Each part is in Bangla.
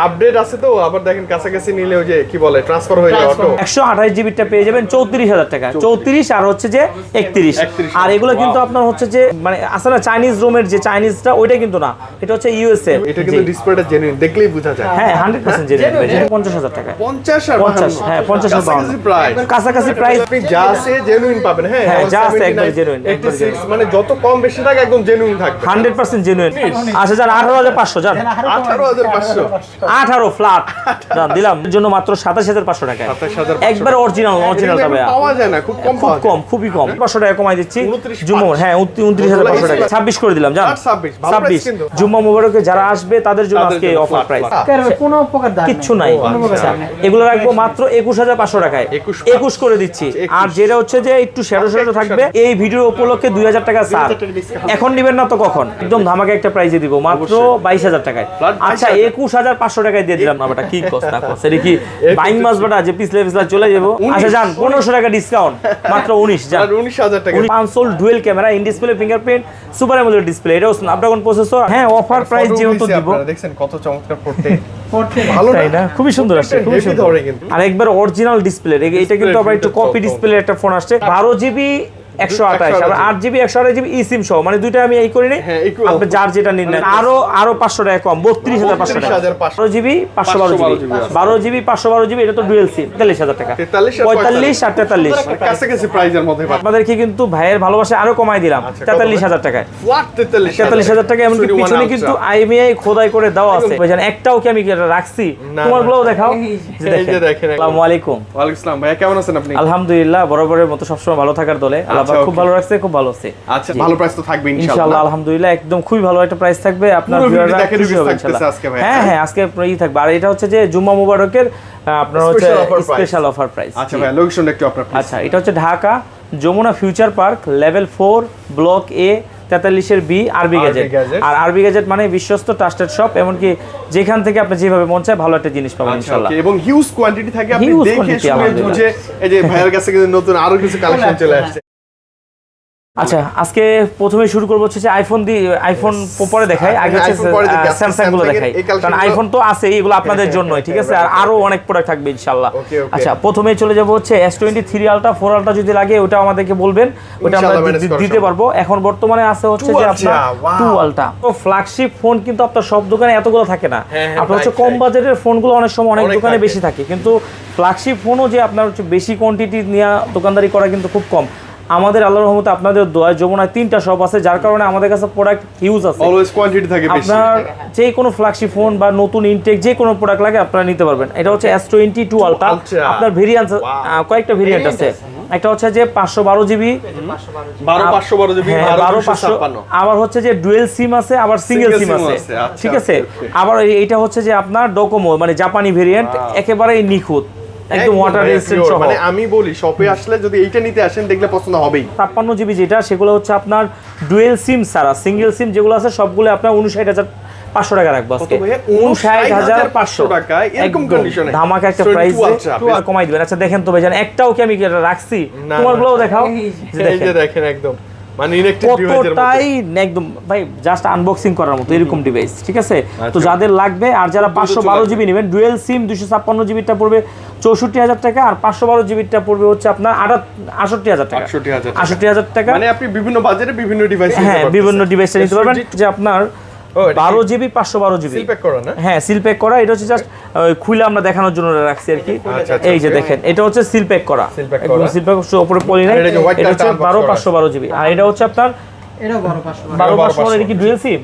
আপডেট আছে তো আবার দেখেন কাছাকাছি নিলে ওই যে কি বলে ট্রান্সফার হয়ে যায় অটো। 128 জিবিটা পেয়ে যাবেন 34000 টাকা। 34 আর হচ্ছে যে 31। আর এগুলো কিন্তু আপনার হচ্ছে যে মানে আসলে চাইনিজ রোমের যে চাইনিজটা ওইটা কিন্তু না, এটা হচ্ছে ইউএসএ। এটা কিন্তু ডিসপ্লেটা জেনুইন, দেখলেই বোঝা যায়। হ্যাঁ 100% জেনুইন ভাই। 50000 টাকা। 50 আর 50, হ্যাঁ 50 কাছাকাছি প্রাইস। আপনি যা আছে জেনুইন পাবেন। হ্যাঁ যা আছে একদম জেনুইন, 86 মানে যত কম বেশি থাকে একদম জেনুইন থাকবে। 100% জেনুইন। আচ্ছা যান 18500 যান। 18500 18 ফ্ল্যাট যান দিলাম এর জন্য মাত্র 27500 টাকা। 27500 একবার অরিজিনাল তবে পাওয়া যায় না, খুব কম পাওয়া যায়। কম, খুবই কম। 500 টাকা কমাই দিচ্ছি জুম্মা। হ্যাঁ 29500 টাকা। 26 করে দিলাম জান। 26 জুম্মা মোবারকে যারা আসবে তাদের জন্য আজকে অফার প্রাইস। কোনো প্রকার দাম কিচ্ছু নাই। এগুলো রাখবো মাত্র 21500 টাকায়। 21 করে দিচ্ছি। আর যেটা হচ্ছে যে একটু শ্যাডো থাকবে এই ভিডিও উপলক্ষে 2000 টাকা ছাড়। এখন নেবেন না তো কখন? একদম ধামাকা একটা প্রাইজে দিব মাত্র 22000 টাকায়। আচ্ছা 21500 টাকায় দিয়ে দিলাম না বেটা, কি কষ্ট না কষ্ট। এটা কি বাইং মাস বেটা যে পিছলে চলে যাবো। আচ্ছা যান 1500 টাকা ডিসকাউন্ট মাত্র 19 যান। 19000 টাকা। 5 dual camera, in display fingerprint, super AMOLED display. এটাও স্ন্যাপড্রাগন প্রসেসর। হ্যাঁ অফার প্রাইস যেহেতু দিব। আপনারা দেখছেন কত চমৎকার পড়তে ভালো তাই না? খুবই সুন্দর আসছে, খুবই সুন্দর। আর একবার অরিজিনাল ডিসপ্লে। এটা কিন্তু আবার একটু কপি ডিসপ্লে একটা ফোন আসছে। 12 জিবি 128 আর 8 জিবি 128 জিবি ই সিম সহ, মানে দুইটা আমি এই করি নাই। আপনি যার যেটা নিন না। আরো 500 টাকা কম, 32500 টাকা। 12 জিবি 512 জিবি 12 জিবি 512 জিবি, এটা তো ডুয়েল সিম। 43000 টাকা। 45 আর 43 কাছাকাছি প্রাইজের মধ্যে আপনাদেরকে কিন্তু ভাইয়ের ভালোবাসা আরো কমাই দিলাম 43000 টাকা। ফ্ল্যাট 43000 টাকা। এমনকি পিছনে কিন্তু আইএমআই খোদাই করে দেওয়া আছে। ভাইজান একটাও কি আমি রাখছি? তোমারগুলোও দেখাও। এই যে দেখেন। আসসালামু আলাইকুম। ওয়া আলাইকুম আসসালাম। ভাই কেমন আছেন আপনি? আলহামদুলিল্লাহ বরাবরের মতো সবসময় ভালো থাকার দলে। আল্লাহ পাক খুব ভালো রাখছে, খুব ভালো আছে। আচ্ছা ভালো প্রাইস তো থাকবে ইনশাআল্লাহ। আলহামদুলিল্লাহ একদম খুবই ভালো একটা প্রাইস থাকবে। আপনার ভিউয়াররা খুশি হবে ইনশাআল্লাহ। হ্যাঁ আজকে প্রাইস থাকবে। আর এটা হচ্ছে যে জুম্মা মুবারকের আপনার হচ্ছে স্পেশাল অফার প্রাইস। আচ্ছা ভাই লোকেশনটা একটু আপনার। আচ্ছা এটা হচ্ছে Dhaka Jamuna future park level 4 block A 43 এর বি আরবি গ্যাজেট। আর আরবি গ্যাজেট মানে বিশ্বস্ত ট্রাস্টেড শপ। এমনকি যেখান থেকে আপনি যেভাবে মন চায় ভালো একটা জিনিস পাবেন ইনশাআল্লাহ। এবং হিউজ কোয়ান্টিটি থাকে, আপনি দেখে শুনে বুঝে। এই যে ভাইয়ের কাছে কিন্তু নতুন আরো কিছু কালেকশন চলে আসছে। আচ্ছা আজকে প্রথমে শুরু করব হচ্ছে যে আইফোন পরে দেখাই। আগে হচ্ছে স্যামসাং গুলো দেখাই, কারণ আইফোন তো আছে, এগুলো আপনাদের জন্যই। ঠিক আছে, আর আরো অনেক প্রোডাক্ট থাকবে ইনশাআল্লাহ। আচ্ছা প্রথমে চলে যাব হচ্ছে S23 আলট্রা 4 আলট্রা যদি লাগে ওটা আমাদেরকে বলবেন, ওটা আমরা দিতে পারবো। এখন বর্তমানে আছে হচ্ছে যে আপনার 2 আলট্রা। তো ফ্ল্যাগশিপ ফোন কিন্তু আপনার সব দোকানে এতগুলো থাকে না। আপনার হচ্ছে কম বাজেটের ফোনগুলো অনেক সময় অনেক দোকানে বেশি থাকে, কিন্তু ফ্ল্যাগশিপ ফোনও যে আপনার হচ্ছে বেশি কোয়ান্টিটি নিয়ে দোকানদারি করা কিন্তু খুব কম। আমাদের আল্লাহর রহমতে আপনাদের দোয়া যমুনায় 3টা শপ আছে, যার কারণে আমাদের কাছে প্রোডাক্ট হিউজ আছে। অলওয়েজ কোয়ান্টিটি থাকে বেশি। আপনার যে কোনো ফ্ল্যাগশিপ ফোন বা নতুন ইনটেক যে কোনো প্রোডাক্ট লাগে আপনারা নিতে পারবেন। এটা হচ্ছে S22 আলট্রা। আপনার ভেরিয়েন্ট কয়েকটা ভেরিয়েন্ট আছে। একটা হচ্ছে যে 512 জিবি 512 জিবি 1256, আবার হচ্ছে যে ডুয়েল সিম আছে, আবার সিঙ্গেল সিম আছে। ঠিক আছে, আবার এইটা হচ্ছে যে আপনার ডোকোমো মানে জাপানি ভেরিয়েন্ট, একেবারেই নিখুঁত, একদম ওয়াটার রেজিস্ট্যান্ট সহ। মানে আমি বলি শপে আসলে যদি এইটা নিতে আসেন দেখলে পছন্দ হবেই। 56 জিবি যেটা সেগুলো হচ্ছে আপনার ডুয়েল সিম ছাড়া, সিঙ্গেল সিম যেগুলো আছে সবগুলো আপনার 59500 টাকা রাখবো আজকে। 59500 টাকা এরকম কন্ডিশনে ধামাকা একটা প্রাইস কমাই দিবেন। আচ্ছা দেখেন তো ভাইজান একটাও কি আমি রাখছি? তোমারগুলোও দেখাও। এই যে দেখেন একদম মানে ইনেকটিভ ডিভাইসের মতো, কতটাই একদম ভাই জাস্ট আনবক্সিং করার মতো এরকম ডিভাইস। ঠিক আছে, তো যাদের লাগবে আর যারা 512 জিবি নেবেন, ডুয়েল সিম 256 জিবিটা পড়বে 64000 টাকা, আর 512 জিবিটা পড়বে হচ্ছে আপনার 68000 টাকা। 68000 টাকা মানে আপনি বিভিন্ন বাজারে বিভিন্ন ডিভাইস নিতে পারবেন। হ্যাঁ বিভিন্ন ডিভাইস নিতে পারবেন। যে আপনার 12 জিবি 512 জিবি সিল প্যাক করা না? হ্যাঁ সিল প্যাক করা। এটা হচ্ছে জাস্ট খুলে আমরা দেখানোর জন্য রাখছি আর কি। এই যে দেখেন এটা হচ্ছে সিল প্যাক করা, একদম সিল প্যাক উপরে পলি নাই। এটা হচ্ছে 12512 জিবি। আর এটা হচ্ছে আপনার এটা 12512 এটা কি ডুয়েল সিম?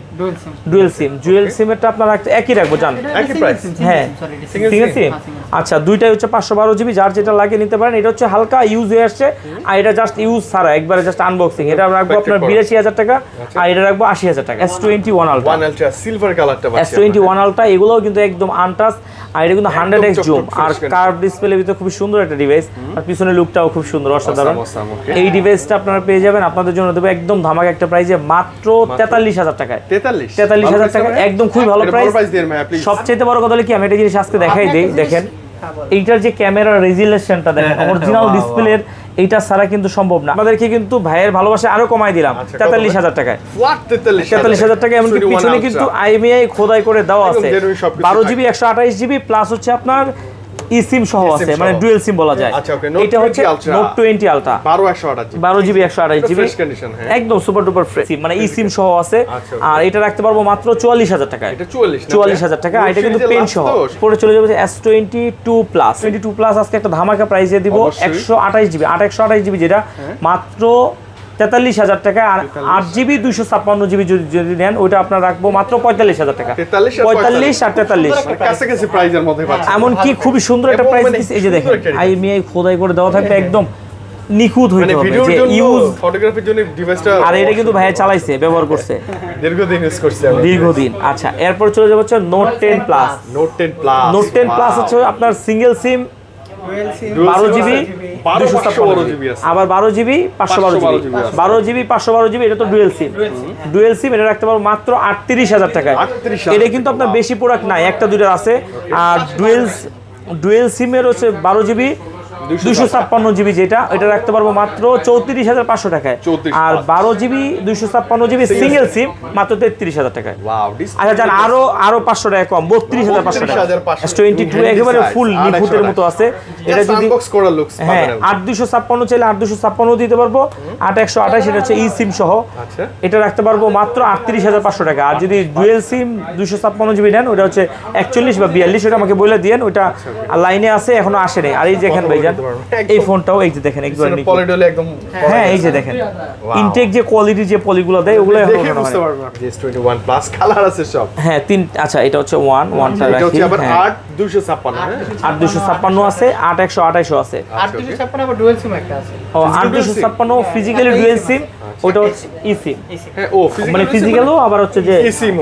ডুয়েল সিম এটা আপনারা একই রাখবো জান, একই প্রাইস। হ্যাঁ সিঙ্গেল সিম। আচ্ছা দুইটাই হচ্ছে 512 জিবি, যার যেটা লাগে নিতে পারেন। এটা হচ্ছে হালকা ইউজ হয়ে আসছে, আর এটা জাস্ট ইউজ ছাড়া একবারে জাস্ট আনবক্সিং। এটা রাখবো আপনার 82000 টাকা, আর এটা রাখবো 80000 টাকা। S21 আলট্রা সিলভার কালারটা পাচ্ছি। S21 আলট্রা এগুলোও কিন্তু একদম আনটাচ, আর এটা কিন্তু 100x জুম আর কার্ভ ডিসপ্লের ভিতরে খুব সুন্দর একটা ডিভাইস, আর পিছনের লুকটাও খুব সুন্দর, অসাধারণ। এই ডিভাইসটা আপনারা পেয়ে যাবেন, আপনাদের জন্য দেবো একদম ধামাকা একটা প্রাইসে মাত্র 43000 টাকায়। 43000 টাকা একদম খুবই ভালো প্রাইস। সবচেয়ে বড় কথা হলো কি, আমি একটা জিনিস আজকে দেখাই দেই। দেখেন এইটার যে ক্যামেরা রেজুলেশনটা দেখেন, অরিজিনাল ডিসপ্লের এইটা ছাড়া কিন্তু সম্ভব না। আমাদেরকে কিন্তু ভাইয়ের ভালোবাসা আরো কমাই দিলাম 43,000 টাকায়, ফ্ল্যাট 43,000 টাকা। এমনকি পিছনে কিন্তু আইএমইআই খোদাই করে দেওয়া আছে, 12 জিবি 128 জিবি প্লাস হচ্ছে আপনার ইসিম সহ আছে, মানে ডুয়েল সিম বলা যায়। এটা হচ্ছে নোট 20 আলট্রা 12 জিবি 128 জিবি একদম সুপার ডুপার ফ্রেশ, মানে ইসিম সহ আছে। আর এটা রাখতে পারবো মাত্র 44,000 টাকায়, 44,000 টাকা। আর এটা কিন্তু পেন সহ। পরে চলে যাবে S22 প্লাস, 22 প্লাস আজকে একটা ধামাকা প্রাইসে দিব 128 জিবি 128 জিবি, যেটা মাত্র 43,000 টাকা। আর 8 জিবি 256 জিবি যদি নেন ওইটা আপনার রাখবো মাত্র 45,000 টাকা, 45 আর 43 কাছাকাছি প্রাইসের মধ্যে পাচ্ছেন। এমন কি খুবই সুন্দর একটা প্রাইস দিচ্ছে। এই যে দেখেন আইএমইআই খোদাই করে দেওয়া থাকবে, একদম নিখুঁত হইতে হবে যে ইউজ ফটোগ্রাফির জন্য ডিভাইসটা। আর এটা কিন্তু ভাইয়া চালাইছে, ব্যবহার করছে দীর্ঘদিন ইউজ করছে, দীর্ঘদিন। আচ্ছা, এরপর চলে যাবে হচ্ছে note 10 plus. Note 10 plus, note 10 plus হচ্ছে আপনার সিঙ্গেল সিম 12 জিবি 256 জিবি, আবার 12 জিবি 512 জিবি, 12 জিবি 512 জিবি। এটা তো ডুয়েল সিম, ডুয়েল সিম এটা রাখতে পারবো মাত্র 38,000 টাকায়। এটা কিন্তু আপনার বেশি প্রোডাক্ট নাই, একটা দুইটা আছে। আর ডুয়েল সিমের হচ্ছে 12 জিবি 256 জিবি, যেটা এটা রাখতে পারবো মাত্র 34,500 টাকায়। আর 12 জিবি 256 জিবি সিঙ্গেল সিম মাত্র 33,000 টাকায়। আচ্ছা জান, আরো 500 টাকা কম, 32,500 টাকা। S22 একেবারে ফুল নিখুঁতের মতো আছে। এটা যদি হ্যাঁ 8256 চাইলে 8256 দিতে পারবো, 8128 এটা হচ্ছে ই সিম সহ, এটা রাখতে পারবো মাত্র 38,500 টাকা। আর যদি ডুয়েল সিম 256 জিবি নেন ওটা হচ্ছে 41 বা 42, ওটা আমাকে বলে দিয়েন, ওটা লাইনে আছে এখনো আসে নাই। আর এই যে এখানে ভাইজান এই ফোনটাও এই যে দেখেন একবার একদম, হ্যাঁ এই যে দেখেন ইনটেক যে কোয়ালিটি যে পলিগুলো দেয় ওগুলো দেখে বুঝতে পারবেন। S21 প্লাস কালার আছে সব, হ্যাঁ তিন। আচ্ছা, এটা হচ্ছে 1টা রাখি, এটা আবার 8256, 8256 আছে, 8128 আছে, 8256 আবার ডুয়াল সিম একটা আছে। ও 8256 ফিজিক্যালি ডুয়াল সিম, ওটা হচ্ছে ই সিম, হ্যাঁ ও মানে ফিজিক্যালও আবার হচ্ছে যে ই সিম,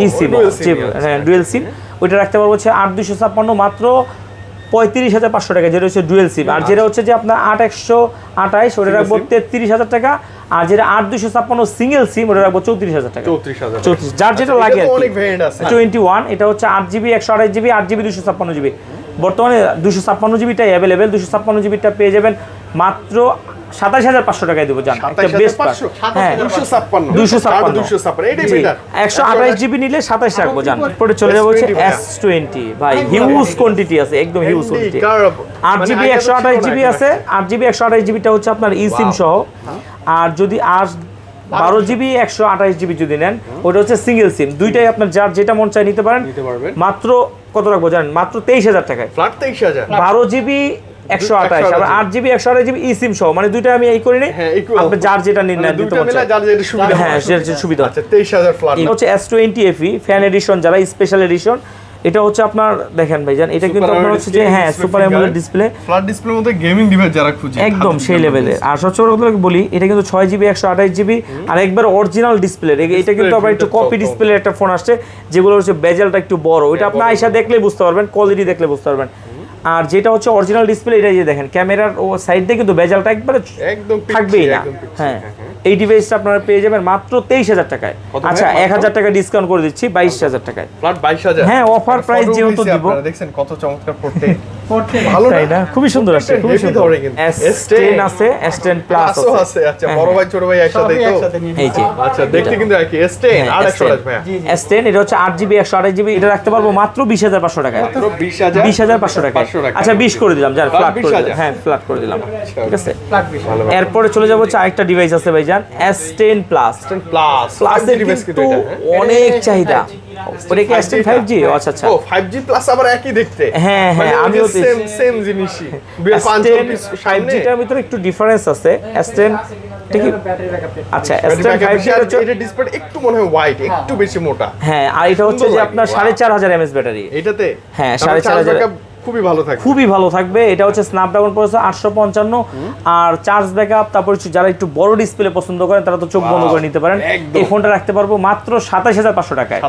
হ্যাঁ ডুয়াল সিম। ওইটা রাখতে পারবো হচ্ছে 8256 মাত্র 35,500 টাকা, যেটা হচ্ছে ডুয়েল সিম। আর যেটা হচ্ছে যে আপনার 8128 ওটা রাখবো 33,000 টাকা। আর যেটা 8256 সিঙ্গেল সিম ওটা রাখবো 34,000 টাকা, 34, যার যেটা লাগে। 21 এটা হচ্ছে 8 জিবি 128 জিবি 8 জিবি 256 জিবি। বর্তমানে 256 জিবিটাই অ্যাভেলেবেল, 256 জিবিটা পেয়ে যাবেন মাত্র 27,500 টাকায় দেবো। জান একটা বেস্ট পাস, হ্যাঁ 256 এটাই বেটার। 128 জিবি নিলে 27 রাখবো। জান পরে চলে যাবো হচ্ছে S20, ভাই হিউজ কোয়ান্টিটি আছে, একদম হিউজ কোয়ান্টিটি। 8 জিবি 128 জিবি আছে, 8 জিবি 128 জিবিটা হচ্ছে আপনার ই সিম সহ। আর যদি 12 জিবি 128 জিবি যদি নেন ওটা হচ্ছে সিঙ্গেল সিম, দুইটাই আপনার যার যেটা মন চায় নিতে পারেন। মাত্র কত রাখবো জানেন? মাত্র 23,000 টাকায়, ফ্ল্যাট 23,000। 12 জিবি 128 আর 8 জিবি 128 জিবি ই সিম সহ, মানে দুইটা আমি এই করি নি, আপনি যার যেটা নিন না দিতে পারছেন, যার যেটা সুবিধা, হ্যাঁ যেটা সুবিধা। আচ্ছা 23,000 ফ্ল্যাট। এটা হচ্ছে S20 FE ফ্যান এডিশন, যারা স্পেশাল এডিশন। এটা হচ্ছে আপনার দেখেন ভাইজান, এটা কিন্তু আপনার হচ্ছে যে হ্যাঁ সুপার অ্যামোলেড ডিসপ্লে, ফ্ল্যাট ডিসপ্লের মধ্যে গেমিং ডিভাইস যারা খুঁজে একদম সেই লেভেলের। আর সবচেয়ে বড় কথা বলি, এটা কিন্তু 6 জিবি 128 জিবি আর একবার অরিজিনাল ডিসপ্লে। এটা কিন্তু আবার একটু কপি ডিসপ্লে একটা ফোন আসছে, যেগুলো হচ্ছে বেজেলটা একটু বড়, ওইটা আপনি আইসা দেখলে বুঝতে পারবেন, কোয়ালিটি দেখলে বুঝতে পারবেন। আর যেটা হচ্ছে অরিজিনাল ডিসপ্লে, এটা যে দেখেন ক্যামেরার ও সাইড দিয়ে কিন্তু বেজেলটা একবারে একদম থাকবেই না। হ্যাঁ এই ডিভাইসটা আপনারা পেয়ে যাবেন মাত্র 23,000 টাকায়। আচ্ছা 1,000 টাকা ডিসকাউন্ট করে দিচ্ছি 22,000 টাকায়। ফ্ল্যাট 22,000, হ্যাঁ অফার প্রাইস যেহেতু দিব। আপনারা দেখছেন কত চমৎকার পড়তে ভালো তাই না? খুবই সুন্দর আসছে, খুবই সুন্দর। S10 আছে, S10 প্লাস আছে। আচ্ছা বড় ভাই ছোট ভাই একসাথে তো এই যে। আচ্ছা দেখতে কিন্তু একই S10 আর 128 ভাই। S10 এটা হচ্ছে 8 জিবি 128 জিবি, এটা রাখতে পারবো মাত্র 20,500 টাকায়, মাত্র 20,500 টাকায়। আচ্ছা 20 করে দিলাম, জান ফ্ল্যাট করে দিলাম, হ্যাঁ ফ্ল্যাট করে দিলাম, ঠিক আছে। এরপরে চলে যাব হচ্ছে আরেকটা ডিভাইস আছে ভাইজান, S10 প্লাস। প্লাসের কিন্তু অনেক চাহিদা। ওটা কি S10 5G? আচ্ছা আচ্ছা, ও 5G প্লাস আবার একই দেখতে। হ্যাঁ হ্যাঁ, আমিও সেম জিনিসই। 5Gটার ভিতরে একটু ডিফারেন্স আছে। S10 ঠিক আচ্ছা, S10 5G এটা ডিসপ্লে একটু মনে হয় ওয়াইড, একটু বেশি মোটা। হ্যাঁ আর এটা হচ্ছে যে আপনার 4500 mAh ব্যাটারি এটাতে। হ্যাঁ 4500, খুবই ভালো থাকবে। এটা হচ্ছে স্ন্যাপড্রাগন প্রসেসর 855। আর চার্জ ব্যাকআপ, তারপর যারা একটু বড় ডিসপ্লে পছন্দ করেন তারা তো চোখ বন্ধ করে নিতে পারেন। এই ফোনটা রাখতে পারবো মাত্র 27,500 টাকায়,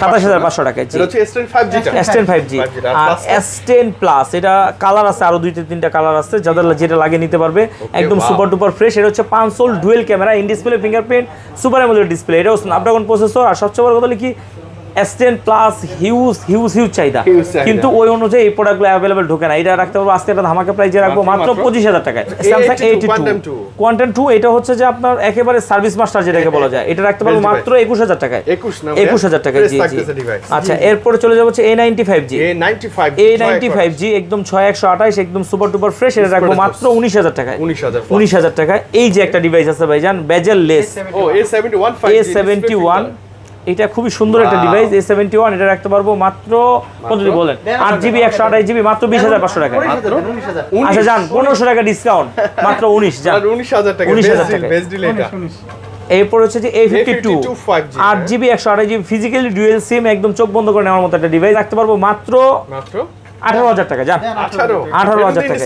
27,500 টাকায়। এটা হচ্ছে S10 5G আর S10 প্লাস, এটা কালার আছে আরো 2-3টা কালার আছে, যাদের যেটা লাগে নিতে পারবে। একদম সুপার ডুপার ফ্রেশ। এটা হচ্ছে 5 sole dual camera, in display fingerprint, super AMOLED display. এটাও স্ন্যাপড্রাগন প্রসেসর। আর সবচেয়ে বড় কথা কি S10 প্লাস হিউজ চাহিদা, কিন্তু ওই অনুযায়ী এই প্রোডাক্টগুলো অ্যাভেলেবল ঢোকে না। এটা রাখতে পারবো আজকে একটা ধামাকা প্রাইজে রাখবো মাত্র 25,000 টাকায়। স্যামসাং A82 কোয়ান্টাম 2, এটা হচ্ছে যে আপনার একেবারে সার্ভিস মাস্টার যেটাকে বলা যায়, এটা রাখতে পারবো মাত্র 21,000 টাকায়। 21,000 টাকায়, জি জি। আচ্ছা, এরপরে চলে যাবো হচ্ছে A95G একদম 6128 একদম সুপার ডুপার ফ্রেশ, এটা রাখবো মাত্র 19,000 টাকায়। 19,000 টাকায়। এই যে একটা ডিভাইস আছে ভাইজান, বেজেল লেস, A71, এটা খুবই সুন্দর একটা ডিভাইস। A71 এটা রাখতে পারবো মাত্র কত যদি বলেন 8GB 128GB মাত্র 20,500 টাকা। আচ্ছা যান 1500 টাকা ডিসকাউন্ট, মাত্র 19 যান 19,000 টাকা। 19,000 টাকা। বেস্ট ডিল এটা। এরপর হচ্ছে যে A52 8GB 128GB physically dual সিম, একদম চোখ বন্ধ করে নেওয়ার মতো একটা ডিভাইস রাখতে পারবো মাত্র 18,000 টাকা। যান 18,000 টাকা।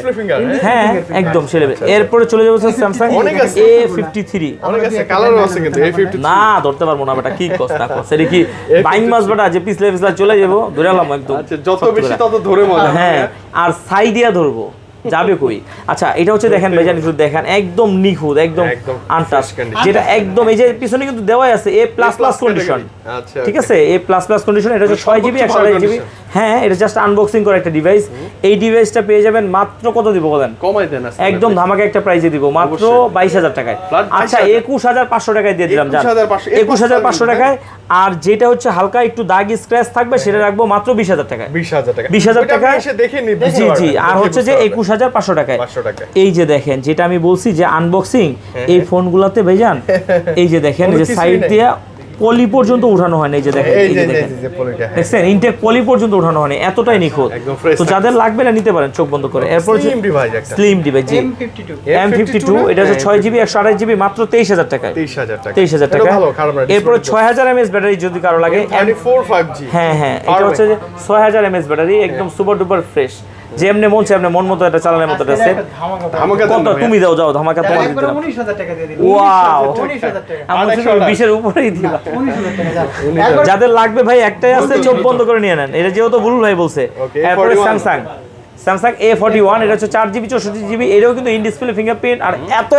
হ্যাঁ একদম ছেলেবে। এরপরে চলে যাবো স্যামসাং A53। অনেক আছে, কালারও আছে কিন্তু A53 না ধরতে পারবো না বেটা, কি কষ্ট করছে এটা কি বাইং মাছ বেটা, যে পিছলে চলে যাবো ধরে আলাম একদম। আচ্ছা, যত বেশি তত ধরে মজা। হ্যাঁ, আর সাই দিয়া ধরবো যাবে কই। আচ্ছা, এটা হচ্ছে দেখেন ভাইজান, একটু দেখেন একদম নিখুঁত, একদম আনটাচ, যেটা একদম এই যে পিছনে কিন্তু দেওয়াই আছে A++ কন্ডিশন। আচ্ছা, ঠিক আছে, A++ কন্ডিশন। এটা হচ্ছে 6GB 128GB। হ্যাঁ, এটা জাস্ট আনবক্সিং করা একটা ডিভাইস। এই ডিভাইসটা পেয়ে যাবেন মাত্র কত দিব বলেন? কমাই দেন একদম ধামাকা একটা প্রাইসে দিব মাত্র 22,000 টাকায়। আচ্ছা 21,500 টাকায় দিয়ে দিলাম, জান 21,500 টাকায়। আর যেটা হচ্ছে হালকা একটু দাগ স্ক্র্যাচ থাকবে সেটা রাখবো মাত্র 20,000 টাকায়। 20,000 টাকায় জি জি। আর হচ্ছে যে 21,500 টাকায়। এই যে দেখেন, যেটা আমি বলছি যে আনবক্সিং, এই ফোনগুলোতে ভাইজান এই যে দেখেন যে সাইড দিয়ে পলি পর্যন্ত উঠানো হয় না। এই যে দেখেন, এই যে দেখেন দেখছেন ইনটেক পলি পর্যন্ত উঠানো হয় না, এতটাই নিখুঁত। তো যাদের লাগবে না নিতে পারেন চোখ বন্ধ করে। এরপর স্লিম ডিভাইস জি M52, এটা হচ্ছে 6GB 128GB মাত্র 23,000 টাকায়। 23,000 টাকা। এরপর 6000 mAh ব্যাটারি যদি কারো লাগে। হ্যাঁ হ্যাঁ, এটা হচ্ছে 6000 mAh ব্যাটারি, একদম সুপার ডুপার ফ্রেশ। যেমনে মন চাই মন মতো এটা চালানোর মতো এটা সেট। কত তুমি দাও যাও ধামাকা তোমার দিতে। 19,000 টাকা দিয়ে দিন। ওয়াও, 19,000 টাকা। আমি 20 এর উপরেই দিবা। 19,000 টাকা। যাদের লাগবে ভাই একটাই আছে, চোখ বন্ধ করে নিয়ে নেন। এটা যেহেতু বুলুল ভাই বলছে। এরপরে স্যামসাং A41, এটা হচ্ছে 4GB 64GB, এটাও কিন্তু ইন ডিসপ্লে ফিঙ্গারপ্রিন্ট। আর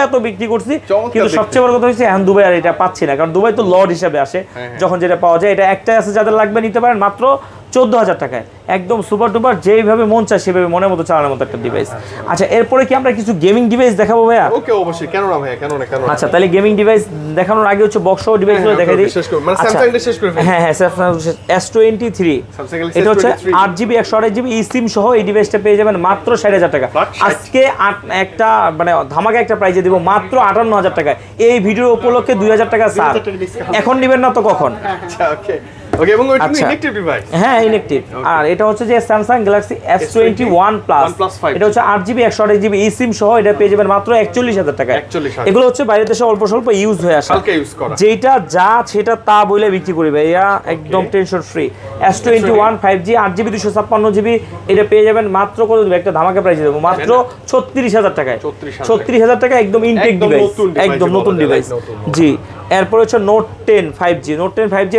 এত বিক্রি করছি, কিন্তু সবচেয়ে বড় কথা হচ্ছে এখন দুবাই আর এটা পাচ্ছি না, কারণ দুবাই তো লর্ড হিসাবে আসে যখন যেটা পাওয়া যায়। এটা একটাই আছে, যাদের লাগবে নিতে পারেন মাত্র 14,000 টাকায়। একদম সুপার ডুপার, যেইভাবে মন চায় সেভাবে মনের মতো চালানোর মতো একটা ডিভাইস। আচ্ছা, এরপরে কি আমরা কিছু গেমিং ডিভাইস দেখাবো ভাইয়া? ওকে, অবশ্যই, কেন না ভাইয়া, কেন না। আচ্ছা, তাহলে গেমিং ডিভাইস দেখানোর আগে হচ্ছে বক্স সহ ডিভাইসগুলো দেখাই দিই। মানে স্যামসাংটা শেষ করে ফেলি। হ্যাঁ স্যামসাং S23, এটা হচ্ছে 8GB 128GB eSIM সহ এই ডিভাইসটা পেয়ে যাবেন মাত্র 60,000 টাকা। আজকে একটা মানে ধামাকা একটা প্রাইজে দিব মাত্র 58,000 টাকায়। এই ভিডিও উপলক্ষে 2,000 টাকা ছাড়। এখন নেবেন না তো কখন? আচ্ছা, ওকে ওকে। এবং ওইটা ইনএক্টিভ ডিভাইস। হ্যাঁ ইনএক্টিভ। আর এটা হচ্ছে যে Samsung Galaxy S21 Plus, এটা হচ্ছে 8GB 128GB eSIM সহ, এটা পেয়ে যাবেন মাত্র 41,000 টাকায়। এগুলো হচ্ছে বাইরের দেশে অল্প স্বল্প ইউজ হয়ে আসে, যেটা যা সেটা তা বলে বিক্রি করি ভাইয়া, একদম tension free. S21 5G 8GB 256GB, এটা পেয়ে যাবেন মাত্র কত দেব? একটা ধামাকা প্রাইসে দেবো মাত্র 36,000 টাকায়। 36,000 টাকা, একদম ইনটেক ডিভাইস, একদম নতুন ডিভাইস জি। এরপর হচ্ছে Note 10 5G, এটা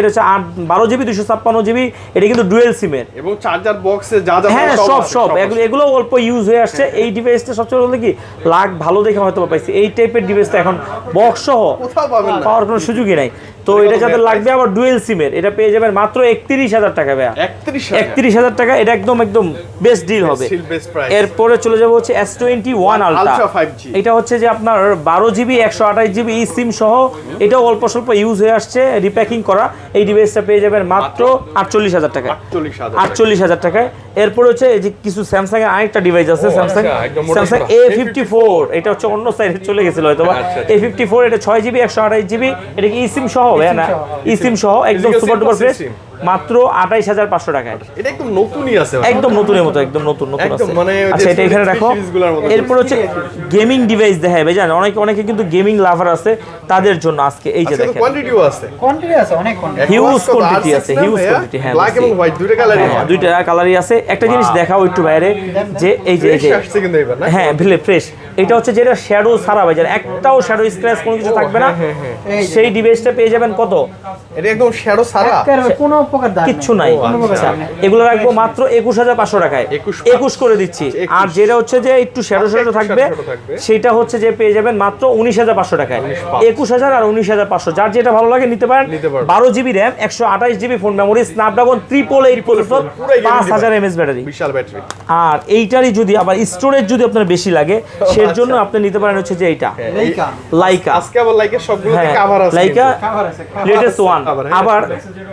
হচ্ছে 12GB 256GB, এটা কিন্তু ডুয়াল সিমের এবং চার্জার বক্সে যা যা হ্যাঁ সব এগুলো অল্প ইউজ হয়ে আসছে। এই ডিভাইসটা সবচেয়ে বলতে কি লাগ ভালো দেখে হয়তো পাইছি, এই টাইপের ডিভাইসটা এখন বক্স সহ পাওয়ার কোনো সুযোগই নাই। তো এটা যাদের লাগবে আবার ডুয়াল সিমের, এটা পেয়ে যাবেন মাত্র 31,000 টাকা ভাইয়া। 31,000 টাকা, এটা একদম বেস্ট ডিল হবে। এরপরে চলে যাবো হচ্ছে S21 Ultra 5G, এটা হচ্ছে যে আপনার 12GB 128GB eSIM সহ, এটাও অল্প স্বল্প ইউজ হয়ে আসছে, রিপ্যাকিং করা। এই ডিভাইসটা পেয়ে যাবেন মাত্র 48,000 টাকায়। 48,000 টাকায়। এরপর হচ্ছে এই যে কিছু স্যামসাং এর আরেকটা ডিভাইস আছে, স্যামসাং A54, এটা হচ্ছে অন্য সাইডে চলে গেছিল হয়তো বা। A54, এটা 6GB 128GB, এটা কি eSIM সহ ভাই না? eSIM সহ, একদম সুপার ডুপার ফ্রেশ, মাত্র 28,500 টাকায়। এটা একদম নতুনই আছে, একদম নতুনের মতো, একদম নতুন আছে। মানে আচ্ছা, এটা এখানে রাখো। এরপর হচ্ছে গেমিং ডিভাইস দেখায় ভাই, জানেন অনেকে কিন্তু গেমিং লাভার আছে, তাদের জন্য আজকে এই যে দেখেন কোয়ান্টিটিও আছে, অনেক কোয়ান্টিটি, হিউজ কোয়ান্টিটি আছে, হিউজ কোয়ান্টিটি। হ্যাঁ, ব্ল্যাক এবং হোয়াইট দুটো কালারই, হ্যাঁ দুইটা কালারই আছে। একটা জিনিস দেখাও একটু বাইরে, যে এই যে আসছে কিন্তু এবার না। হ্যাঁ ফ্রেশ এটা হচ্ছে যেটা শ্যাডো ছাড়া ভাইজান, একটাও শ্যাডো স্ক্র্যাচ কোনো কিছু থাকবে না, সেই ডিভাইসটা পেয়ে যাবেন কত? এটা একদম শ্যাডো ছাড়া, কোনো প্রকার দাগ কিচ্ছু নাই। আচ্ছা, এগুলো রাখবো মাত্র 21500 টাকায়, 21 করে দিচ্ছি। আর যেটা হচ্ছে যে একটু শ্যাডো শ্যাডো থাকবে সেটা হচ্ছে যে পেয়ে যাবেন মাত্র 19500 টাকায়। 21000 আর 19500, যার যেটা ভালো লাগে নিতে পারেন। 12 GB RAM, 128 GB phone memory, Snapdragon 888 processor, 5000 mAh battery, বিশাল ব্যাটারি। আর এইটারই যদি আবার স্টোরেজ যদি আপনার বেশি লাগে সের জন্য আপনি নিতে পারেন হচ্ছে যে এইটা লাইকা। আজকে আবার লাইকা সবগুলোতে কভার আছে, লাইকা কভার আছে লেটেস্ট ওয়ান। আবার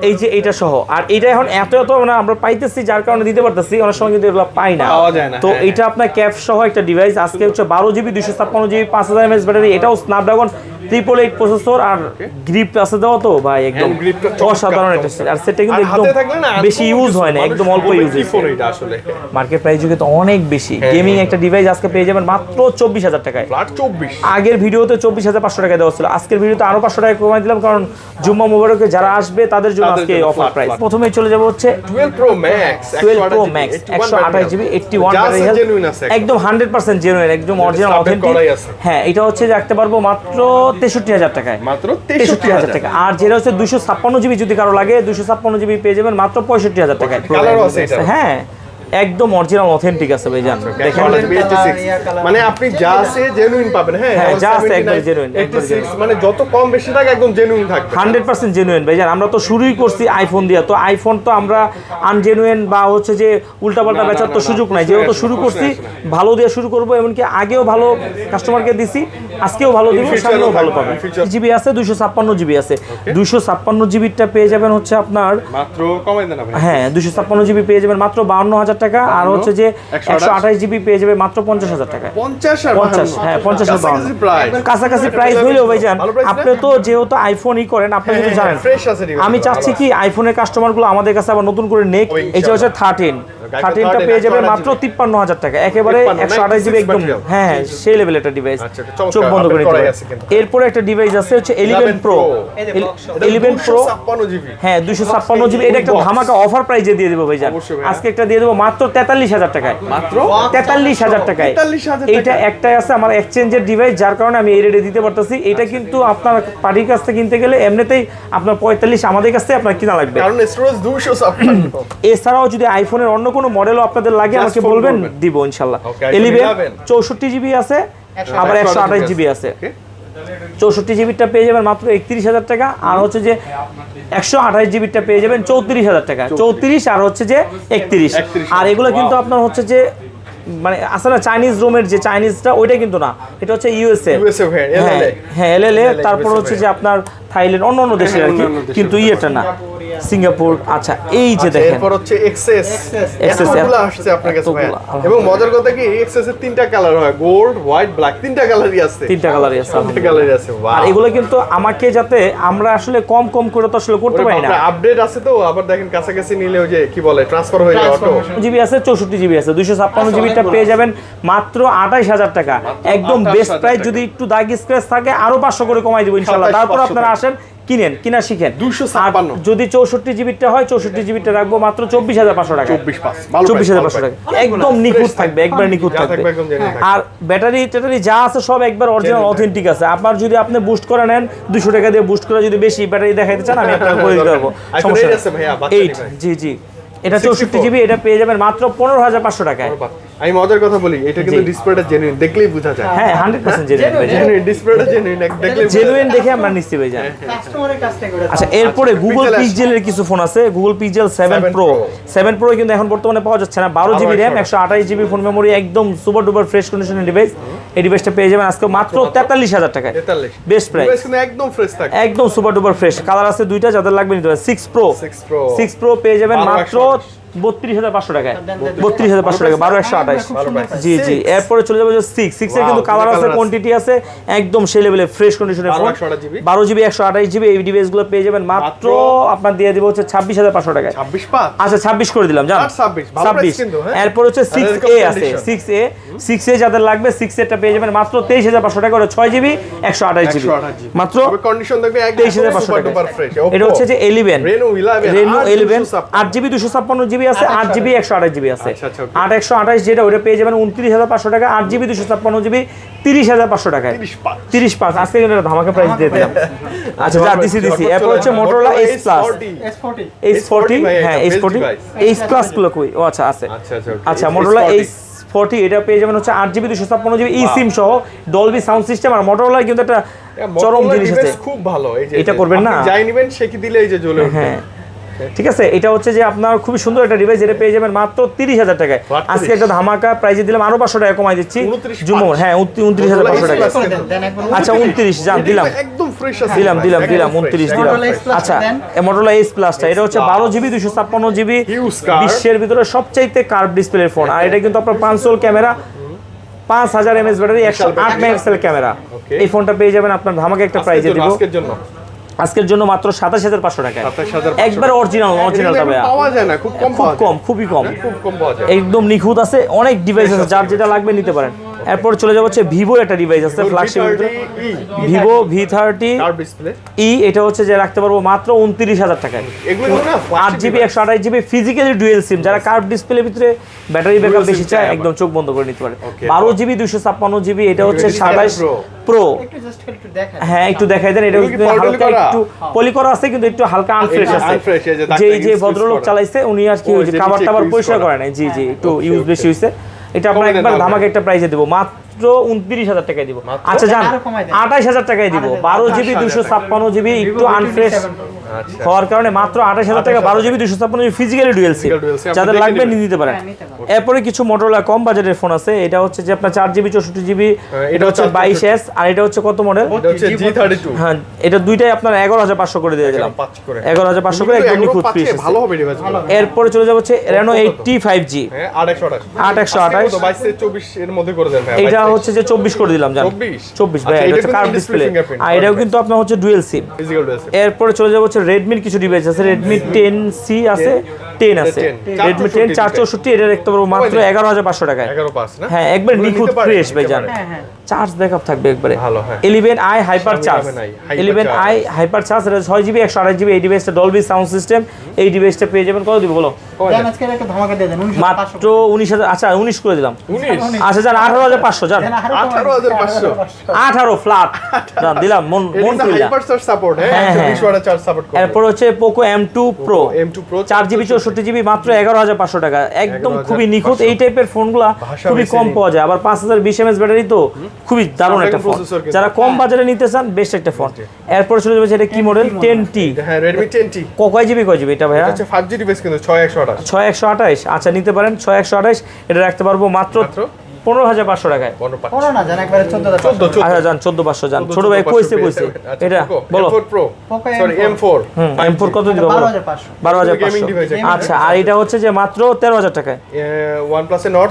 এই যে এইটা সহ, আর এইটা এখন এত মানে আমরা পাইতেছি যার কারণে দিতে পারতেছি, অনেক সময় কিন্তু এগুলো পাই না, পাওয়া যায় না। তো এইটা আপনার ক্যাপ সহ একটা ডিভাইস আজকে হচ্ছে 12 জিবি 256 জিবি 5000 এমএএইচ ব্যাটারি, এটাও স্ন্যাপড্রাগন 888 প্রসেসর, আর গ্রিপ আছে দাও তো ভাই একদম অসাধারণ একটা সেট। আর সেটটা কিন্তু একদম বেশি ইউজ হয় না, একদম অল্প ইউজ হয়েছে। এটা আসলে মার্কেট প্রাইস যুগে তো অনেক বেশি। গেমিং একটা ডিভাইস আজকে পেয়ে যাবেন মাত্র 24000 টাকায়। ফ্ল্যাট 24। আগের ভিডিওতে 24500 টাকা দেওয়া ছিল, আজকের ভিডিওতে আরো 500 টাকা কমাই দিলাম, কারণ জুম্মা মোবারকে যারা আসবে তাদের জন্য আজকে অফার প্রাইস। প্রথমেই চলে যাব হচ্ছে 12 Pro Max, 12 Pro Max 128 GB 81 battery health, একদম 100% জেনুইন, একদম অরিজিনাল অথেন্টিক। হ্যাঁ, এটা হচ্ছে যে রাখতে পারবো মাত্র 63000 টাকায়, মাত্র 63000 টাকা। আর যেটা হচ্ছে 256 জিবি যদি কারো লাগে, 256 জিবি পেয়ে যাবেন মাত্র 65000 টাকায়। কালারও আছে এটা। হ্যাঁ, একদম অরিজিনাল অথেন্টিক আছে ভাইজান, দেখেন মানে আপনি যা আছে জেনুইন পাবেন। হ্যাঁ, হ্যাঁ, যা আছে একদম জেনুইন, 86 মানে যত কম বেশি থাকে একদম জেনুইন থাকবে, 100% জেনুইন ভাইজান। আমরা তো শুরুই করছি আইফোন দিয়ে, তো আইফোন তো আমরা আনজেনুইন বা হচ্ছে যে উল্টাপাল্টা বেচার তো সুযোগ নাই, যেহেতু শুরু করছি ভালো দিয়ে শুরু করব। এমনকি আগেও ভালো কাস্টমারকে দিছি, আজকেও ভালো দিব, সামনেও ভালো পাবেন। জিবি আছে 256 জিবি আছে, 256 জিবিটা পেয়ে যাবেন হচ্ছে আপনার মাত্র কমাই দেন ভাই। হ্যাঁ, 256 জিবি পেয়ে যাবেন মাত্র 52000 টাকা। আর হচ্ছে যে 128 জিবি পেয়ে যাবে মাত্র 50000 টাকা। 50 আর 50, হ্যাঁ 50 আর 52 কাছাকাছি প্রাইস হইলেও ভাইজান, আপনি তো যেহেতু আইফোনই করেন আপনি কিন্তু জানেন ফ্রেশ আছে। আমি চাচ্ছি কি আইফোনের কাস্টমারগুলো আমাদের কাছে আবার নতুন করে নেক। এটা হচ্ছে 13টা পেয়ে যাবে মাত্র 53000 টাকা, একেবারে 128 জিবি একদম। হ্যাঁ, সেই লেভেল একটা ডিভাইস, চোখ বন্ধ করে নিতে পারেন। এরপরে একটা ডিভাইস আছে হচ্ছে 11 Pro 11 Pro 256 জিবি। হ্যাঁ, 256 জিবি। এটা একটা ধামাকা অফার প্রাইজে দিয়ে দেবো ভাইজান, আজকে একটা দিয়ে দেবো মাত্র 43000 টাকায়, মাত্র 43000 টাকায়। 43000 এইটা একটাই আছে আমার এক্সচেঞ্জের ডিভাইস, যার কারণে আমি এই রেটে দিতে পারতেছি। এটা কিন্তু আপনার পার্টির কাছ থেকে কিনতে গেলে এমনিতেই আপনার 45 আমাদের কাছ থেকে আপনার কিনা লাগবে, কারণ স্টোরেজ 256। এছাড়াও যদি আইফোনের অন্য কোনো মডেলও আপনাদের লাগে আমাকে বলবেন, দিব ইনশাআল্লাহ। 11 64 জিবি আছে, আবার 128 জিবি আছে। 64 জিবিটা পেয়ে যাবেন মাত্র 31000 টাকা, আর হচ্ছে যে 128 জিবিটা পেয়ে যাবেন 34000 টাকা। 34 আর হচ্ছে যে 31। আর এগুলো কিন্তু আপনার হচ্ছে যে মানে আসলে চাইনিজ রোমের যে চাইনিজটা ওইটা কিন্তু না, এটা হচ্ছে ইউএসএ। হ্যাঁ, এলএলএ, তারপর হচ্ছে যে আপনার থাইল্যান্ড, অন্য দেশের আর কি, কিন্তু ইয়েটা না সিঙ্গাপুর। আচ্ছা, এই যে দেখেন এরপর হচ্ছে এক্সএস এগুলো আসছে আপনার কাছে ভাই। এবং মজার কথা কি এক্সএস এর 3টা কালার হয়, গোল্ড, হোয়াইট, ব্ল্যাক, 3টা কালারই আছে। 3টা কালারই আছে, 3টা কালারই আছে। আর এগুলো কিন্তু আমাকে যাতে আমরা আসলে কম করে তো আসলে করতে পারি না, আপডেট আছে তো। আবার দেখেন কাছাকাছি নিলে ওই যে কি বলে ট্রান্সফার হয়ে যায় অটো। জিবি আছে, 64 জিবি আছে, 256 জিবিটা পেয়ে যাবেন মাত্র 28000 টাকা, একদম বেস্ট প্রাইস। যদি একটু দাগ স্ক্র্যাচ থাকে আরো 500 করে কমাই দিব ইনশাআল্লাহ। তারপর আপনারা আসেন কিনা শিখেন। 256 যদি 64 জিবিটা হয়, 64 জিবিটা রাখবো মাত্র 24500 টাকা, 24500 টাকা, একদম নিখুঁত থাকবে, একবার নিখুঁত থাকবে। আর ব্যাটারি যা আছে সব একবার অরিজিনাল অথেন্টিক আছে। আপনার যদি আপনি বুস্ট করে নেন 200 টাকা দিয়ে, বুস্ট করে যদি বেশি ব্যাটারি দেখাইতে চান আমি আপনাকে করে দিতে পারবো, সমস্যা নেই। 8 জি এটা 64 জিবি, এটা পেয়ে যাবেন মাত্র 15500 টাকায়। আমি মজার কথা বলি, এটা কিন্তু ডিসপ্লেটা জেনুইন, দেখলেই বোঝা যায়। হ্যাঁ, 100% জেনুইন ডিসপ্লেটা জেনুইন, দেখলেই জেনুইন দেখে আমরা নিশ্চিত হয়ে যাই। কাস্টমারের কাছ থেকে ওটা আচ্ছা, এরপরে গুগল পিক্সেলের কিছু ফোন আছে, গুগল পিক্সেল 7 Pro 7 Pro কিন্তু এখন বর্তমানে পাওয়া যাচ্ছে না। 12 GB RAM, 128 GB phone memory, একদম সুপার ডুপার ফ্রেশ কন্ডিশনের ডিভাইস। এই ডিভাইসটা পেয়ে যাবেন আজকে মাত্র 43000 টাকায়, 43 বেস্ট প্রাইস, ডিভাইস কিন্তু একদম ফ্রেশ থাকে, একদম সুপার ডুপার ফ্রেশ। কালার আছে দুইটা, যাদের লাগবে নিতে পারেন। 6 Pro পেয়ে যাবেন মাত্র 32500 টাকায়, 32500 টাকা, 12128। জি এরপরে চলে যাবে যে 6 এর কিন্তু কালার আছে, কোয়ান্টিটি আছে, একদম সেই লেভেলে ফ্রেশ কন্ডিশনের ফোন। 12 জিবি 128 জিবি এই ডিভাইসগুলো পেয়ে যাবেন মাত্র আপনার দিয়ে দিব হচ্ছে 26500 টাকায়। 26 আচ্ছা 26 করে দিলাম, জান 26। এরপর হচ্ছে 6A আছে, 6A যাদের লাগবে 6 এরটা পেয়ে যাবেন মাত্র 23500 টাকা করে, 6 জিবি 128 জিবি মাত্র কন্ডিশন দেখবে একদম 23500 টাকা। এটা হচ্ছে যে 11 Reno 11 8 জিবি 256 জিবি জিবি আছে, 8 জিবি 128 জিবি আছে। আচ্ছা, আচ্ছা, 8 128 যেটা ওটা পেয়ে যাবেন 29,500 টাকা, 8 জিবি 256 জিবি 30,500 টাকায়। 35 আজকে কিন্তু ধামাকা প্রাইস দিয়ে দিলাম। আচ্ছা যা দিছি। এরপর হচ্ছে Motorola Ace Plus, S40 Ace40, হ্যাঁ Ace40, Ace Plus গুলো কই? ও আচ্ছা আছে। আচ্ছা Motorola Ace40 এটা পেয়ে যাবেন হচ্ছে 8 জিবি 256 জিবি eSIM সহ ডলবি সাউন্ড সিস্টেম। আর Motorola কিন্তু একটা চরম জিনিস আছে, খুব ভালো। এই যে এটা করবেন না, আপনি যাই নিবেন সে কি দিলে এই যে জ্বলে উঠবে। হ্যাঁ ঠিক আছে। এটা হচ্ছে যে আপনার খুবই সুন্দর একটা ডিভাইস, এটা পেয়ে যাবেন মাত্র 30,000 টাকায়। আজকে একটা ধামাকা প্রাইসে দিলাম, আরো 500 টাকা কমাই দিচ্ছি। জুমোর হ্যাঁ 29,500 টাকা। আচ্ছা 29 জান দিলাম, একদম ফ্রেশ আছে। দিলাম 29 দিলাম। আচ্ছা Motorola Ace Plus-টা এটা হচ্ছে 12 জিবি 256 জিবি বিশ্বের ভিতরে সবচাইতে কার্ভ ডিসপ্লের ফোন। আর এটা কিন্তু আপনার 500 camera, 5000 mAh battery, 108 megapixel camera. এই ফোনটা পেয়ে যাবেন আপনার ধামাকা একটা প্রাইসে দিব আজকের জন্য মাত্র 27,500 টাকায়। একবার অরিজিনাল তবে পাওয়া যায় না, খুব খুবই কম পাওয়া যায়। একদম নিখুঁত আছে, অনেক ডিভাইস আছে, যার যেটা লাগবে নিতে পারেন। এরপর চলে যাবো হচ্ছে ভিভোর একটা ডিভাইস আছে ফ্ল্যাগশিপ, ভিভো V30 ই। এটা হচ্ছে যে রাখতে পারবো মাত্র 29,000 টাকায়। 8 জিবি 128 জিবি ফিজিক্যালি ডুয়েল সিম, যারা কার্ভ ডিসপ্লের ভিতরে ব্যাটারি ব্যাকআপ বেশি চায় একদম চোখ বন্ধ করে নিতে পারে। 12 জিবি 256 জিবি এটা হচ্ছে 27 প্রো। হ্যাঁ একটু দেখাই দেন। এটা হালকা একটু পলি করা আছে কিন্তু একটু হালকা আনফ্রেশ আছে। যে ভদ্রলোক চালাইছে উনি আর কি ওই যে খাবার টাবার পরিষ্কার করে নাই, জি একটু ইউজ বেশি হইছে। এটা আমরা একবার ধামাকা একটা প্রাইসে দেবো মাত্র 29,000 টাকায় দিব। আচ্ছা জান 28,000 টাকায় দিব। 12 জিবি 256 জিবি একটু আনফ্রেশ হওয়ার কারণে মাত্র 28,000 টাকা, 12 জিবি 256 জিবি ফিজিক্যালি ডুয়েল সিম, যাদের লাগবে নিয়ে নিতে পারেন। এরপরে কিছু Motorola কম বাজেটের ফোন আছে, এটা হচ্ছে যে আপনার 4 জিবি 64 জিবি, এটা হচ্ছে 22S, আর এটা হচ্ছে কত মডেল? এটা হচ্ছে G32। হ্যাঁ এটা দুইটাই আপনার 11,500 করে দিয়ে দিলাম, 11,500 করে একদম নিখুঁত ফ্রি। ভালো হবে ডিভাইস। এরপরে চলে যাব হচ্ছে Reno 80 5G, হ্যাঁ 828 828 22 24 এর মধ্যে করে দেন ভাই। এটা হচ্ছে যে 24 করে দিলাম জান, 24 ভাই। এটা হচ্ছে কার্ভ ডিসপ্লে, আর এটাও কিন্তু আপনার হচ্ছে ডুয়েল সিম। এরপরে চলে যাব হচ্ছে Redmi কিছু ডিভাইস আছে, Redmi 10C আছে, 10 আছে, Redmi 10 464, এটা দেখতে পারবো মাত্র 11,500 টাকায়। 11.5 না? হ্যাঁ একবার নিখুঁত ফ্রেশ ভাই জান, চার্জ ব্যাকআপ থাকবে একবারে। ভালো হ্যাঁ। 11i hyper charge, 11i hyper charge, এটা 6 জিবি 128 জিবি। এই ডিভাইসটা ডলবি সাউন্ড সিস্টেম, এই ডিভাইসটা পেয়ে যাবেন কত দিব বলো? জান আজকে একটা ধামাকা দিয়ে দেন, মাত্র 19,000। আচ্ছা 19 করে দিলাম। 19 আচ্ছা জান 18,500 জান, 18,500 18 ফ্ল্যাট জান দিলাম। মন কইলা হাইপার চার্জ সাপোর্ট, হ্যাঁ 20 ওয়াট চার্জ সাপোর্ট করে। এরপর হচ্ছে Poco M2 Pro, 4 GB 64 GB মাত্র 11,500 টাকা। একদম খুবই নিখুঁত, এই টাইপের ফোনগুলা খুবই কম পাওয়া যায়। আবার 5020 mAh ব্যাটারি, তো খুবই দারুণ একটা ফোন, যারা কম বাজারে নিতে চান বেস্ট একটা ফোন। এরপর চলে যাবে এটা কি মডেল? 10T, হ্যাঁ Redmi 10T। কয় জিবি এটা ভাইয়া? এটা হচ্ছে 5G ডিভাইস কিন্তু 6128। 6128, আচ্ছা নিতে পারেন 6128। এটা রাখতে পারবো মাত্র 15,500 টাকায়। কোন না জান একবারে 14,000। আচ্ছা জান 14,500 জান। ছোট ভাই কইছে এটা বলো। M4 Pro, sorry M4। M4 কত দিবা বলো? 12,500। আচ্ছা আর এটা হচ্ছে যে মাত্র 13,000 টাকায়। OnePlus এর Nord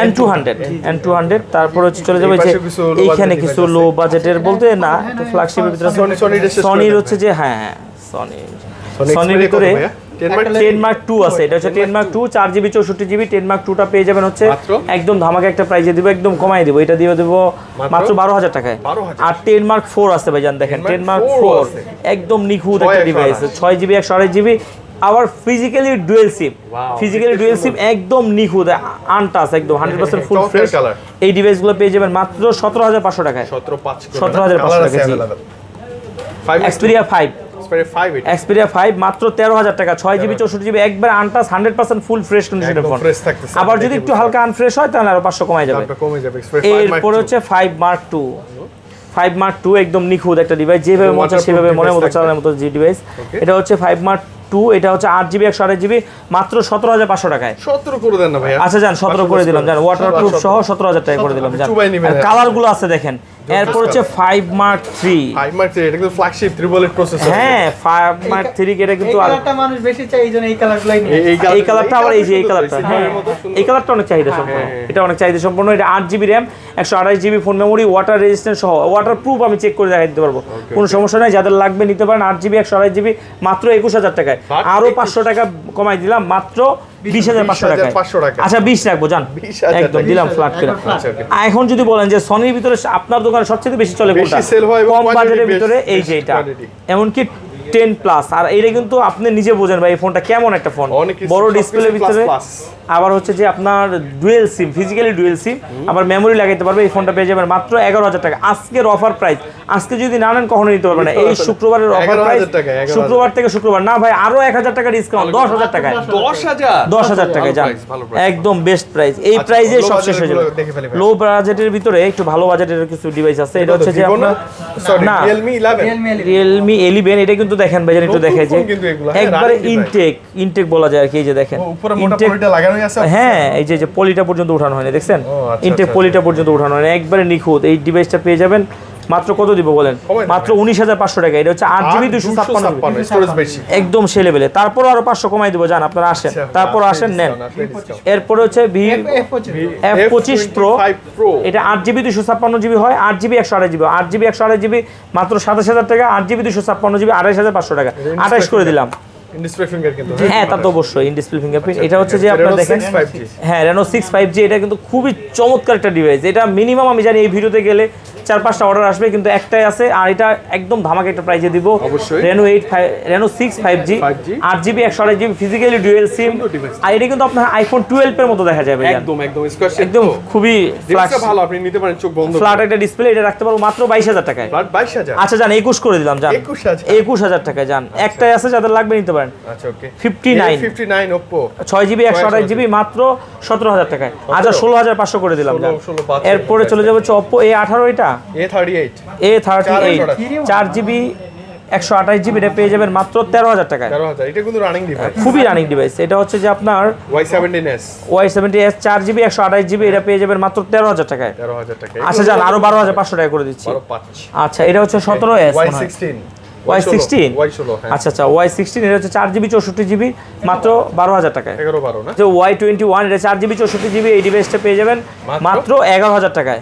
N200। তারপর হচ্ছে চলে যাবে যে এইখানে কিছু লো বাজেটের বলতে না, ফ্ল্যাগশিপের ভিতরে সনির হচ্ছে যে হ্যাঁ সনির ভিতরে 10 Mark II আছে। এটা হচ্ছে 10 Mark II 4 GB 64 GB. 10 Mark II টা পেয়ে যাবেন হচ্ছে একদম ধামাকা একটা প্রাইসে দিব, একদম কমাই দিব। এটা দিয়ে দেব মাত্র 12,000 টাকায়। আর 10 Mark IV আছে ভাইজান, দেখেন 10 Mark IV একদম নিখুঁত একটা ডিভাইস, 6 জিবি 128 জিবি। আবার ফিজিক্যালি ডুয়েল সিম, একদম নিখুঁত আনটাচ, একদম 100% ফুল ফ্রেশ। এই ডিভাইসগুলো পেয়ে যাবেন মাত্র 17,500 টাকায়। 17,500 টাকা। Xperia 5 মাত্র 13,000 টাকা, 6 জিবি 64 জিবি, একবার আনটাচ 100% ফুল ফ্রেশ কন্ডিশনের ফোন। আবার যদি একটু হালকা আনফ্রেশ হয় তাহলে আরো 500 কমাই যাবে। এরপর হচ্ছে 5 Mark II একদম নিখুঁত একটা ডিভাইস, যেভাবে মন চায় সেভাবে মনের মতো চালানোর মতো যে ডিভাইস। এটা হচ্ছে 5 Mark II, এটা হচ্ছে 8 জিবি 128 জিবি মাত্র 17,500 টাকায়। 17 করে দেন না ভাইয়া। আচ্ছা জান 17 করে দিলাম জান, ওয়াটারপ্রুফ সহ 17,000 টাকা করে দিলাম জান। কালার গুলো আছে দেখেন। এরপর হচ্ছে 5 Mark III, এটা কিন্তু ফ্ল্যাগশিপ ট্রিপল এইট প্রসেসর। হ্যাঁ 5 Mark III এটা কিন্তু এই কালারটা মানুষ বেশি চাই, এইজন্য এই কালারগুলাই নিয়ে। এই কালারটা আবার এই যে এই কালারটা, হ্যাঁ এই কালারটা অনেক চাহিদা সম্পন্ন, এটা অনেক চাহিদা সম্পন্ন। এটা 8 GB RAM 128 GB phone memory, water resistant সহ, ওয়াটারপ্রুফ আমি চেক করে দেখাই দিতে পারবো, কোনো সমস্যা নাই। যাদের লাগবে নিতে পারেন। 8 জিবি 128 জিবি মাত্র 21,000 টাকায়। আরো 500 টাকা কমাই দিলাম মাত্র 20,500 টাকায়। আচ্ছা 20 রাখবো জান, একদম দিলাম ফ্ল্যাট করে। এখন যদি বলেন যে সনির ভিতরে আপনার দোকানে সবচেয়ে বেশি চলে কোনটা কম বাজেটের ভিতরে, এই যে এটা, এমনকি 10 প্লাস। আর এটা কিন্তু আপনি নিজে বোঝেন ভাই এই ফোনটা কেমন একটা ফোন, বড় ডিসপ্লের ভিতরে, আবার হচ্ছে যে আপনার ডুয়েল সিম, ফিজিক্যালি ডুয়েল সিম, আবার মেমোরি লাগাইতে পারবে। এই ফোনটা পেয়ে যাবেন মাত্র 11,000 টাকা। আজকের অফার প্রাইস, আজকে যদি না নেন কখনো নিতে পারবেন না। এই শুক্রবারের অফার প্রাইস, শুক্রবার থেকে শুক্রবার না ভাই, আরো 1,000 টাকা ডিসকাউন্ট, 10,000 টাকায়, 10,000 টাকায় যান, একদম বেস্ট প্রাইস। এই প্রাইসে সব শেষ হয়ে যাবে। লো বাজেটের ভিতরে একটু ভালো বাজেটের কিছু ডিভাইস আছে। এটা হচ্ছে যে আপনার না Realme 11, এটা কিন্তু দেখেন ভাই, একটু দেখে যে একবারে ইনটেক বলা যায় আর কি। এই যে দেখেন হ্যাঁ, এই যে পলিটা পর্যন্ত উঠানো হয়নি, দেখছেন ইনটেক পলিটা পর্যন্ত উঠানো হয়নি, একবারে নিখুঁত। এই ডিভাইসটা পেয়ে যাবেন মাত্র কত দিব বলেন? মাত্র 19,500 টাকা। এটা হচ্ছে 8GB 256 একদম সে লেভেলে। তারপর আরো 500 কমাই দিব, জান আপনারা আসেন, তারপর আসেন নেন। এরপরে হচ্ছে F25 Pro, এটা 8GB 256GB হয়, 8GB 128GB, 8GB 128GB মাত্র 27,000 টাকা, 8GB 256GB 28,500 টাকা, 28 করে দিলাম। ডিসপ্লে ফিঙ্গার কিন্তু হ্যাঁ, তা তো অবশ্যই ইন ডিসপ্লে ফিঙ্গারপ্রিন্ট। এটা হচ্ছে যে আপনারা দেখেন হ্যাঁ Reno 6 5G, এটা কিন্তু খুবই চমৎকার একটা ডিভাইস। এটা মিনিমাম আমি জানি এই ভিডিওতে গেলে 4-5টা অর্ডার আসবে, কিন্তু একটাই আছে, আর এটা একদম ধামাকা একটা প্রাইসে দিব। Reno 6 5G 8GB 128GB physically dual SIM. আর এটা কিন্তু আপনার আইফোন 12 এর মতো দেখা যাবে, একদম খুবই ভালো, আপনি নিতে পারেন চোখ বন্ধ ফ্ল্যাট একটা ডিসপ্লে। এটা রাখতে পারবো মাত্র 22,000 টাকায়। 22,000 আচ্ছা জান 21 করে দিলাম, জান 21,000 টাকায় জান। একটাই আছে, যাদের লাগবে নিতে পারেন। আচ্ছা ওকে 59 Oppo 6GB 128GB মাত্র 17,000 টাকায়। আচ্ছা 16,500 করে দিলাম। এরপরে চলে যাবে হচ্ছে Oppo A18, এটা A38 4GB 128GB, এটা পেয়ে যাবেন মাত্র 13,000 টাকায়। 13,000, এটা কিন্তু রানিং ডিভাইস, খুবই রানিং ডিভাইস। এটা হচ্ছে যে আপনার Y70s 4GB 128GB, এটা পেয়ে যাবেন মাত্র 13,000 টাকায়। 13,000 টাকা। আচ্ছা জান আরো 12,500 টাকা করে দিচ্ছি। আচ্ছা এটা হচ্ছে 17S Y16 আচ্ছা Y16, এটা হচ্ছে 4GB 64GB মাত্র 12,000 টাকায়। 11-12 না, যে Y21, এটা 4GB 64GB, এই ডিভাইসটা পেয়ে যাবেন মাত্র 11,000 টাকায়।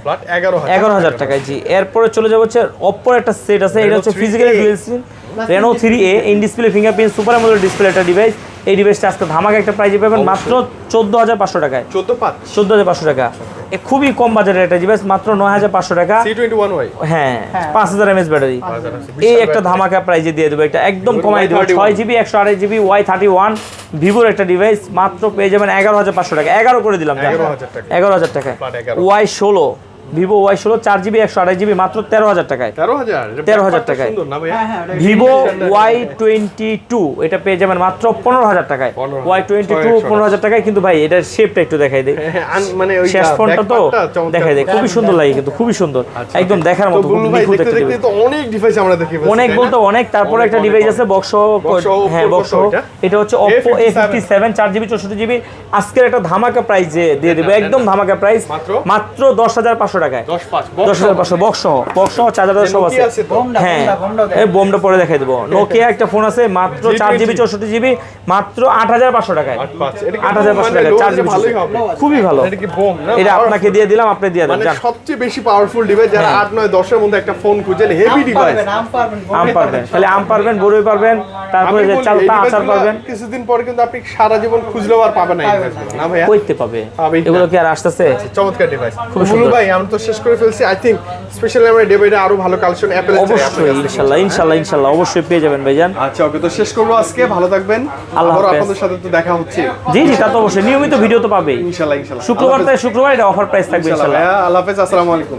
11,000 টাকায় জি। এরপরে চলে যাবে হচ্ছে Oppo একটা সেট আছে, এটা হচ্ছে physically dual SIM Reno 3A in display fingerprint super AMOLED display একটা ডিভাইস। এই ডিভাইসটা আজকে ধামাকা একটা প্রাইসে পাবেন মাত্র 14,500 টাকায়। 14,500 টাকা। খুবই কম বাজারের একটা ডিভাইস, মাত্র 9,500 টাকা। C21Y হ্যাঁ 5000 mAh ব্যাটারি। এই একটা ধামাকা প্রাইসে দিয়ে দেবো, একটা একদম কমাই দেবো। 6GB 128GB Y31 ভিভোর একটা ডিভাইস মাত্র পেয়ে যাবেন 11,500 টাকা। 11 করে দিলাম, 11,000 টাকায়। Y16 Vivo Y16 4GB 128GB মাত্র 13,000 টাকায়। 13,000 টাকায়। ভিভো Y22 এটা পেয়ে যাবেন মাত্র 15,000 টাকায়। Y22 15,000 টাকায়। কিন্তু ভাই এটার শেপটা একটু দেখাই দেই, মানে ওই শেষ ফোনটা তো দেখাই দেই, খুবই সুন্দর লাগে, কিন্তু খুবই সুন্দর, একদম দেখার মতো। অনেক ডিভাইস আমরা দেখি, অনেক বলতে অনেক। তারপরে একটা ডিভাইস আছে বক্স, হ্যাঁ বক্স, এটা হচ্ছে Oppo A57 4GB 64GB। আজকের একটা ধামাকা প্রাইস দিয়ে দেব, একদম ধামাকা প্রাইস মাত্র 10,500 টাকায়। 10,500 বক্স চার্জার সব আছে। হ্যাঁ এই বোমটা পরে দেখাই দেবো। নোকিয়া একটা ফোন আছে মাত্র 4GB 64GB মাত্র 8,500 টাকায়। 8,500 টাকা 4GB, খুবই ভালো। এটা আপনাকে দিয়ে দিলাম, আপনি দিয়ে দেন। সবচেয়ে বেশি পাওয়ারফুল ডিভাইস, যারা 8 9 10 এর মধ্যে একটা ফোন খুঁজেন, হেভি ডিভাইস। আম পারবেন, তাহলে আম পারবেন, বড়ই পারবেন, তারপরে যে চালতা আচার পারবেন। কিছুদিন পর কিন্তু আপনি সারা জীবন খুঁজলেও আর পাবেন না না ভাই, কইতে পাবে এগুলো কি আর আসতেছে। চমৎকার ডিভাইস। বুলু ভাই আমরা তো শেষ করে ফেলছি। আই থিং স্পেশালি আমরা ডেবাইডে আরো ভালো কালেকশন অ্যাপেল অবশ্যই ইনশাআল্লাহ অবশ্যই পেয়ে যাবেন ভাইজান। আচ্ছা ওকে, তো শেষ করব আজকে। ভালো থাকবেন, আবার আপনাদের সাথে তো দেখা হচ্ছে। জি তা তো অবশ্যই নিয়মিত ভিডিও তো পাবেই ইনশাআল্লাহ। শুক্রবার এটা অফার প্রাইস থাকবে ইনশাআল্লাহ। আল্লাহ হাফেজ, আসসালামু আলাইকুম।